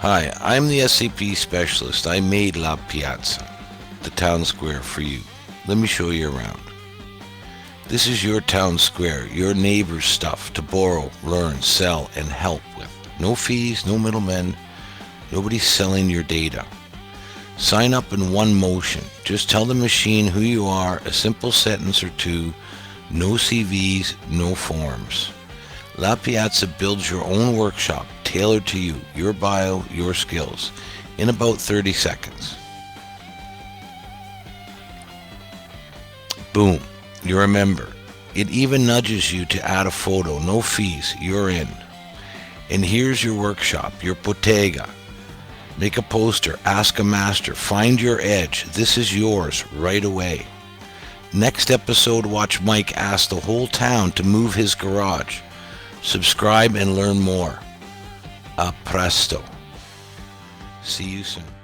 Hi, I'm the SAP specialist. I made La Piazza, the town square, for you. Let me show you around. This is your town square, your neighbor's stuff to borrow, learn, sell, and help with. No fees, no middlemen, nobody's selling your data. Sign up in one motion. Just tell the machine who you are, a simple sentence or two, no CVs, no forms. La Piazza builds your own workshop, tailored to you, your bio, your skills, in about 30 seconds. Boom, you're a member. It even nudges you to add a photo, no fees, you're in. And here's your workshop, your bottega. Make a poster, ask a master, find your edge. This is yours right away. Next episode, watch Mike ask the whole town to move his garage. Subscribe and learn more. A presto. See you soon.